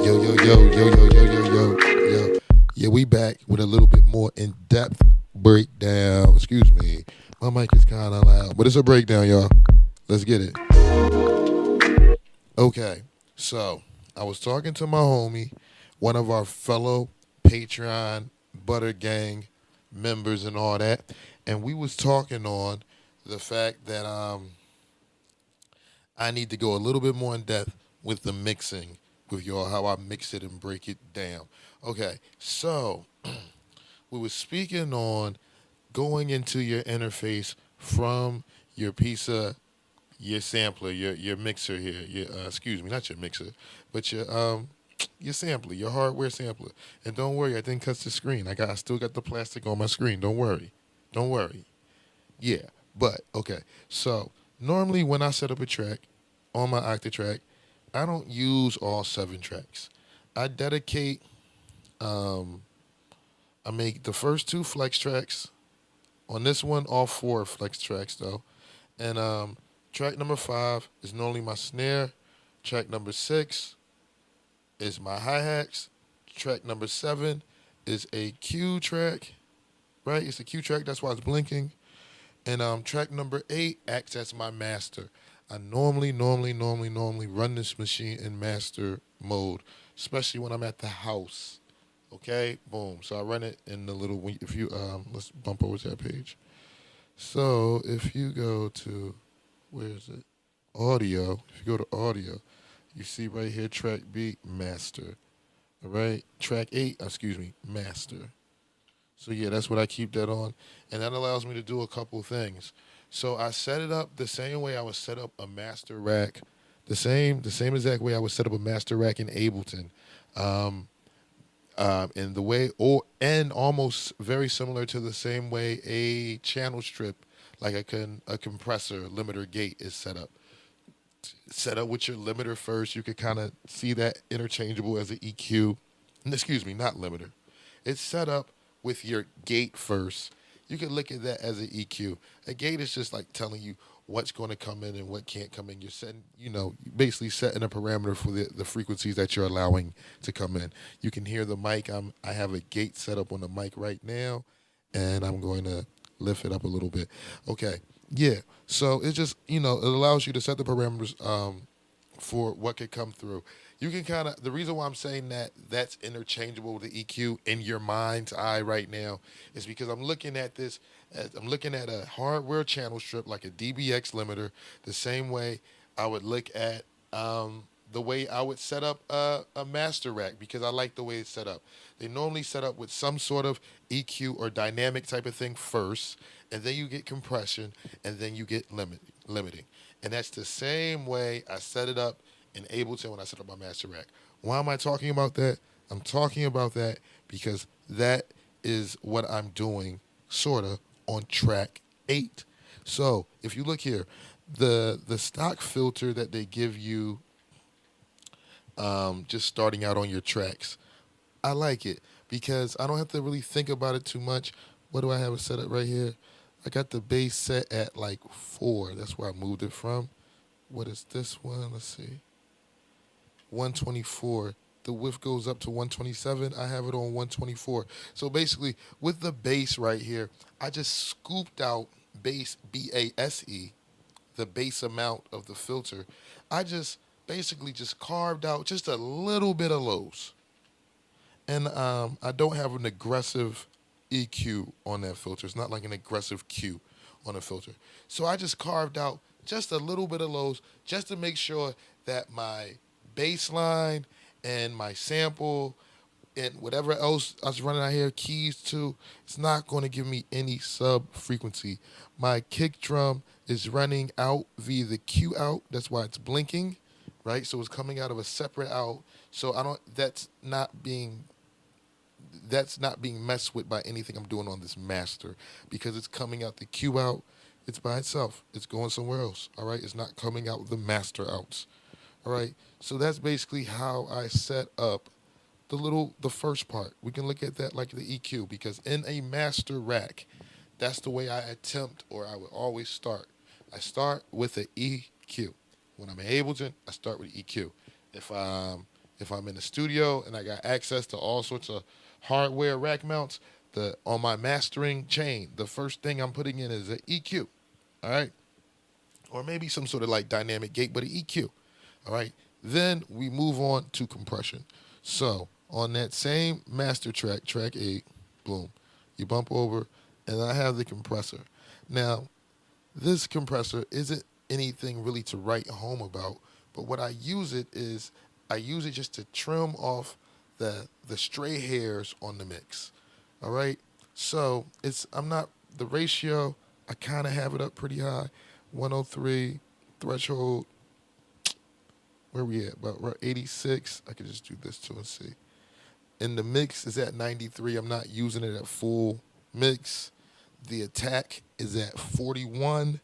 Yo. Yeah, we back with a little bit more in-depth breakdown. Excuse me. My mic is kind of loud, but it's a breakdown, y'all. Let's get it. Okay, so I was talking to my homie, one of our fellow Patreon Butter Gang members and all that, and we was talking on the fact that I need to go a little bit more in depth with the mixing with y'all, how I mix it and break it down. Okay, so we were speaking on going into your interface from your piece of your sampler, your mixer here. Your excuse me, not your mixer, but your sampler, your hardware sampler. And don't worry, I didn't cut the screen. I still got the plastic on my screen. Don't worry. Yeah, but okay. So normally when I set up a track on my Octatrack, I don't use all 7 tracks. I dedicate. Um, I make the first 2 flex tracks. On this one, all 4 flex tracks though. And track number 5 is normally my snare. Track number 6 is my hi hats. Track number 7 is a Q track. Right, it's a Q track. That's why it's blinking. And track number 8 acts as my master. I normally run this machine in master mode, especially when I'm at the house. Okay, boom. So I run it in the little. If you let's bump over to that page. So if you go to, where is it? Audio. If you go to audio, you see right here track B master. All right, track 8. Excuse me, master. So yeah, that's what I keep that on, and that allows me to do a couple things. So I set it up the same way I would set up a master rack, the same exact way I would set up a master rack in Ableton, um, in the way and almost very similar to the same way a channel strip, like a compressor limiter gate is set up. Set up with your limiter first. You can kind of see that interchangeable as an EQ. Excuse me, not limiter. It's set up with your gate first. You can look at that as an EQ. A gate is just like telling you what's going to come in and what can't come in. You're setting, basically setting a parameter for the frequencies that you're allowing to come in. You can hear the mic. I have a gate set up on the mic right now, and I'm going to lift it up a little bit. Okay, yeah. So it just, it allows you to set the parameters for what could come through. You can kind of, the reason why I'm saying that that's interchangeable with the EQ in your mind's eye right now is because I'm looking at this, I'm looking at a hardware channel strip like a DBX limiter, the same way I would look at the way I would set up a master rack because I like the way it's set up. They normally set up with some sort of EQ or dynamic type of thing first, and then you get compression, and then you get limiting. And that's the same way I set it up in Ableton when I set up my master rack. Why am I talking about that? I'm talking about that because that is what I'm doing, sort of, on track 8. So if you look here, the stock filter that they give you just starting out on your tracks, I like it because I don't have to really think about it too much. What do I have it set up right here? I got the bass set at like 4. That's where I moved it from. What is this one? Let's see. 124. The width goes up to 127. I have it on 124. So basically, with the bass right here, I just scooped out bass, BASE, the base amount of the filter. I just basically just carved out just a little bit of lows. And I don't have an aggressive EQ on that filter. It's not like an aggressive Q on a filter. So I just carved out just a little bit of lows just to make sure that my bass line and my sample and whatever else I was running out here, keys to, it's not going to give me any sub frequency. My kick drum is running out via the Q out. That's why it's blinking, right? So it's coming out of a separate out. So that's not being messed with by anything I'm doing on this master because it's coming out the Q out. It's by itself. It's going somewhere else. All right. It's not coming out with the master outs. All right. So that's basically how I set up the first part. We can look at that like the EQ because in a master rack, that's the way I attempt or I would always start. I start with the EQ. When I'm in Ableton, I start with EQ. If If I'm in the studio and I got access to all sorts of hardware rack mounts, the on my mastering chain, the first thing I'm putting in is an EQ. All right, or maybe some sort of like dynamic gate, but an EQ. All right. Then we move on to compression. So on that same master track, track 8, boom, you bump over, and I have the compressor. Now, this compressor isn't anything really to write home about, but what I use it is I use it just to trim off the stray hairs on the mix. All right. So I'm not the ratio. I kind of have it up pretty high, 103 threshold. Where we at? About 86. I could just do this too and see. And the mix is at 93. I'm not using it at full mix. The attack is at 41,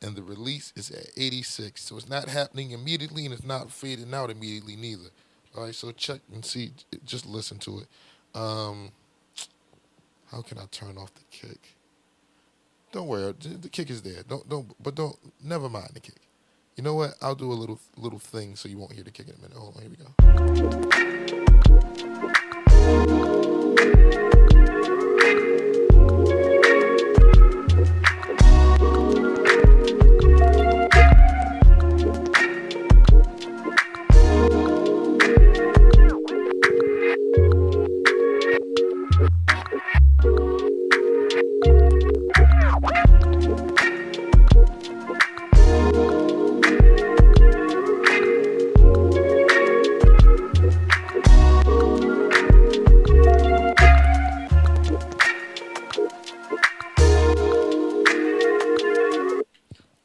and the release is at 86. So it's not happening immediately, and it's not fading out immediately neither. All right, so check and see. Just listen to it. Um, how can I turn off the kick? Don't worry, the kick is there. Don't. Never mind the kick. You know what? I'll do a little thing so you won't hear the kick in a minute. Hold on, here we go.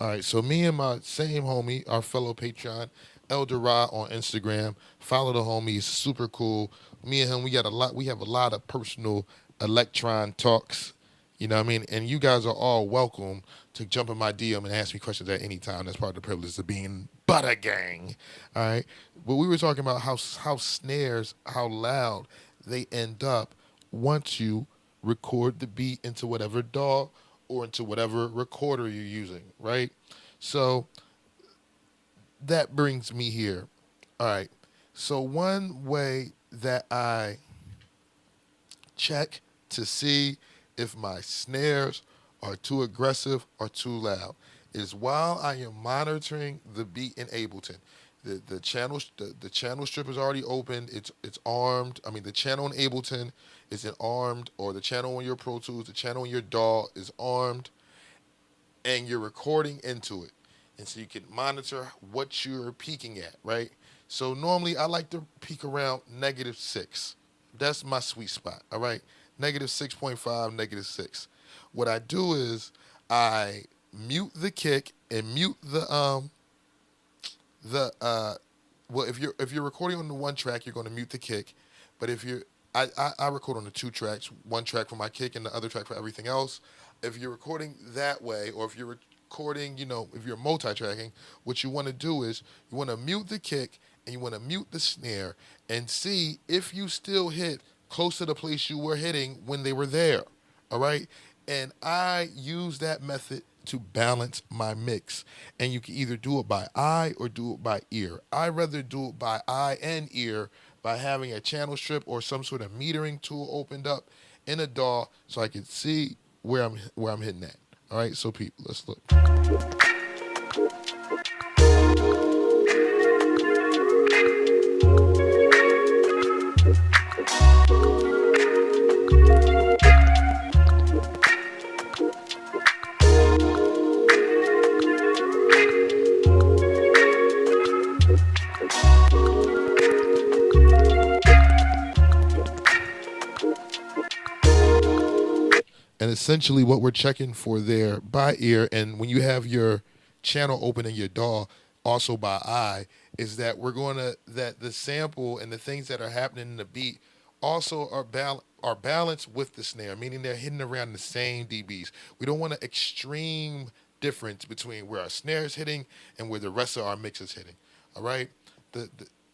All right, so me and my same homie, our fellow Patreon, Elder Ra on Instagram. Follow the homie; he's super cool. Me and him, we got a lot. We have a lot of personal electron talks. You know what I mean? And you guys are all welcome to jump in my DM and ask me questions at any time. That's part of the privilege of being Butter Gang. All right. But we were talking about how snares, how loud they end up once you record the beat into whatever DAW or into whatever recorder you're using, right? So that brings me here. All right. So one way that I check to see if my snares are too aggressive or too loud is while I am monitoring the beat in Ableton. The channel strip is already open. It's armed. I mean the channel in Ableton is an armed, or the channel on your Pro Tools, the channel on your DAW is armed, and you're recording into it. And so you can monitor what you're peaking at, right? So normally I like to peak around -6. That's my sweet spot, all right? -6.5, -6. What I do is I mute the kick and mute the well, if you're recording on the one track, you're going to mute the kick. But if you're I record on the two tracks, one track for my kick and the other track for everything else. If you're recording that way, or if you're recording, if you're multi-tracking, what you want to do is you want to mute the kick and you want to mute the snare and see if you still hit close to the place you were hitting when they were there. All right? And I use that method to balance my mix. And you can either do it by eye or do it by ear. I rather do it by eye and ear by having a channel strip or some sort of metering tool opened up in a DAW so I can see where I'm hitting at. All right, so people, let's look. And essentially what we're checking for there by ear, and when you have your channel open in your DAW also by eye, is that that the sample and the things that are happening in the beat also are balanced with the snare, meaning they're hitting around the same dBs. We don't want an extreme difference between where our snare is hitting and where the rest of our mix is hitting. All right? The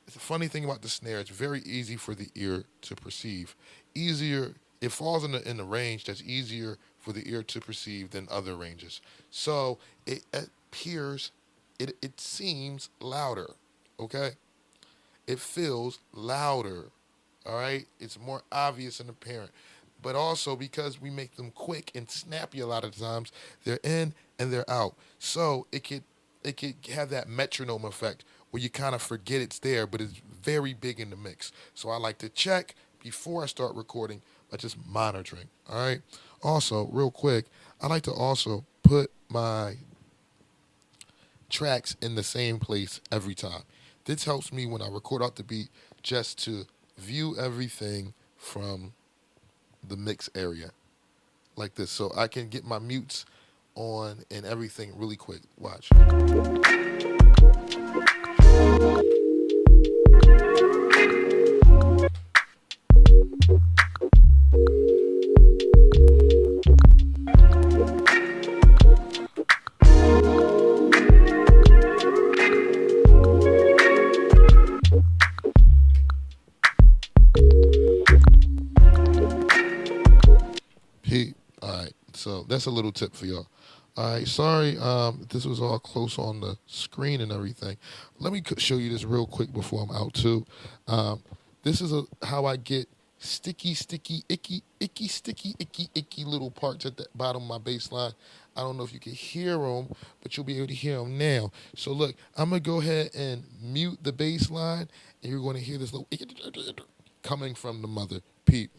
funny thing about the snare, it's very easy for the ear to perceive. It falls in the range that's easier for the ear to perceive than other ranges. So it appears, it seems louder, okay? it feels louder. All right, it's more obvious and apparent. But also because we make them quick and snappy a lot of times, they're in and they're out. So it could have that metronome effect where you kind of forget it's there, but it's very big in the mix. So I like to check before I start recording by just monitoring. All right. Also, real quick, I like to also put my tracks in the same place every time. This helps me when I record out the beat just to view everything from the mix area like this. So I can get my mutes on and everything really quick. Watch. Pete. All right. So that's a little tip for y'all. All right. Sorry, this was all close on the screen and everything. Let me show you this real quick before I'm out too. This is how I get sticky, icky little parts at the bottom of my bass line. I don't know if you can hear them, but you'll be able to hear them now. So look, I'm gonna go ahead and mute the bass line, and you're going to hear this little coming from the mother. Pete.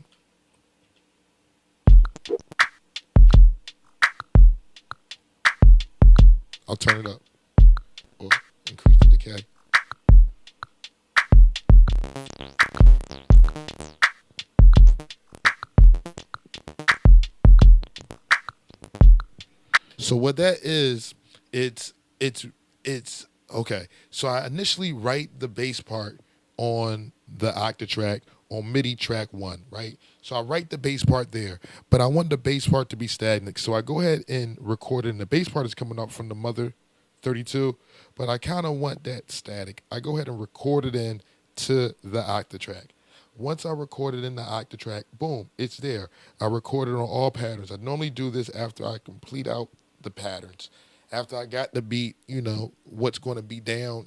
I'll turn it up or increase the decay. So what that is, it's okay. So I initially write the bass part on the Octatrack on MIDI track one, right? So I write the bass part there, but I want the bass part to be stagnant. So I go ahead and record it, and the bass part is coming up from the mother 32, but I kind of want that static. I go ahead and record it in to the Octatrack. Once I record it in the Octatrack, boom, it's there. I record it on all patterns. I normally do this after I complete out the patterns. After I got the beat, what's going to be down,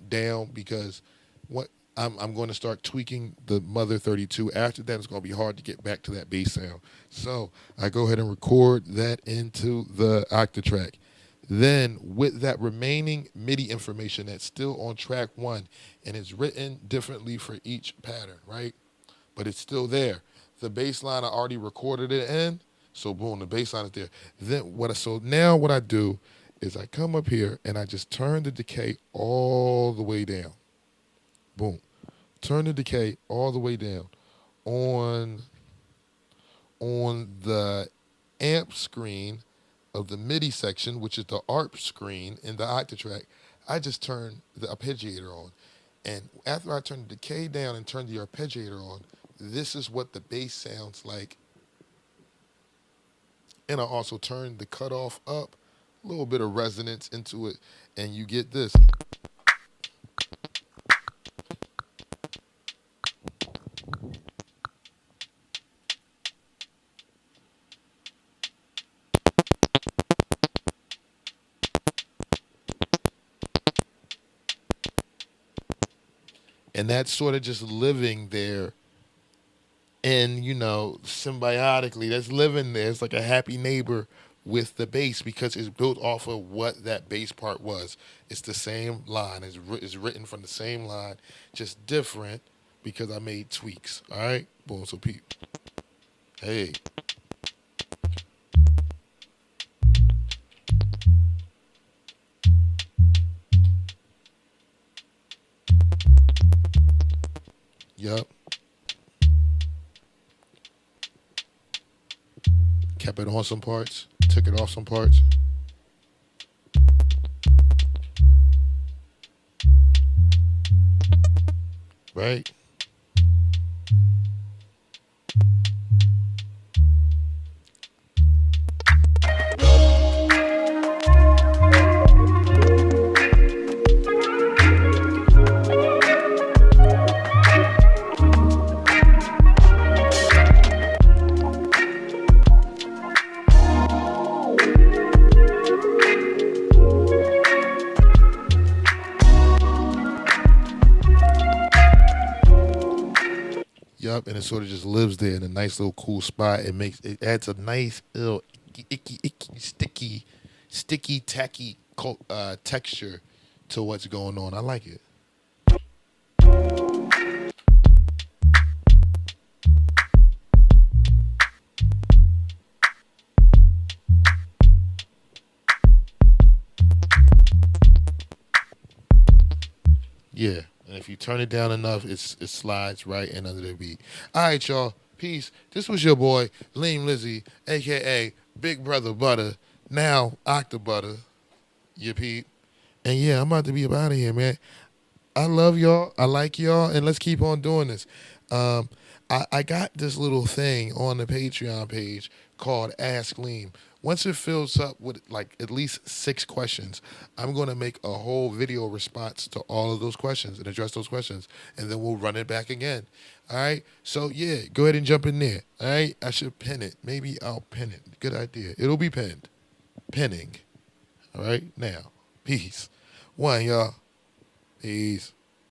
because what I'm going to start tweaking the mother 32. After that, it's going to be hard to get back to that bass sound. So I go ahead and record that into the Octatrack. Then with that remaining MIDI information that's still on track one, and it's written differently for each pattern, right? But it's still there. The bass line, I already recorded it in, so boom, the bass line is there. So now what I do is I come up here and I just turn the decay all the way down. Boom. Turn the decay all the way down. On the amp screen of the MIDI section, which is the ARP screen in the Octatrack, I just turn the arpeggiator on. And after I turn the decay down and turn the arpeggiator on, this is what the bass sounds like. And I also turn the cutoff up, a little bit of resonance into it, and you get this. And that's sort of just living there, and symbiotically that's living there. It's like a happy neighbor with the bass because it's built off of what that bass part was. It's the same line. It's written from the same line, just different because I made tweaks. All right, boom. So Pete, hey, yup, kept it on some parts, took it off some parts. Right. Yup, and it sort of just lives there in a nice little cool spot. It adds a nice little icky, sticky, tacky texture to what's going on. I like it. Yeah, and if you turn it down enough, it slides right in under the beat. All right, y'all. Peace. This was your boy Lean Lizzy, aka Big Brother Butter. Now Octa Butter. You peep. And yeah, I'm about to be up out of here, man. I love y'all. I like y'all, and let's keep on doing this. Um, I got this little thing on the Patreon page called Ask Lean. Once it fills up with like at least 6 questions, I'm going to make a whole video response to all of those questions and address those questions, and then we'll run it back again. All right. So yeah, go ahead and jump in there. All right. I should pin it. Maybe I'll pin it. Good idea. It'll be pinned. Pinning. All right. Now, peace. One, y'all. Peace.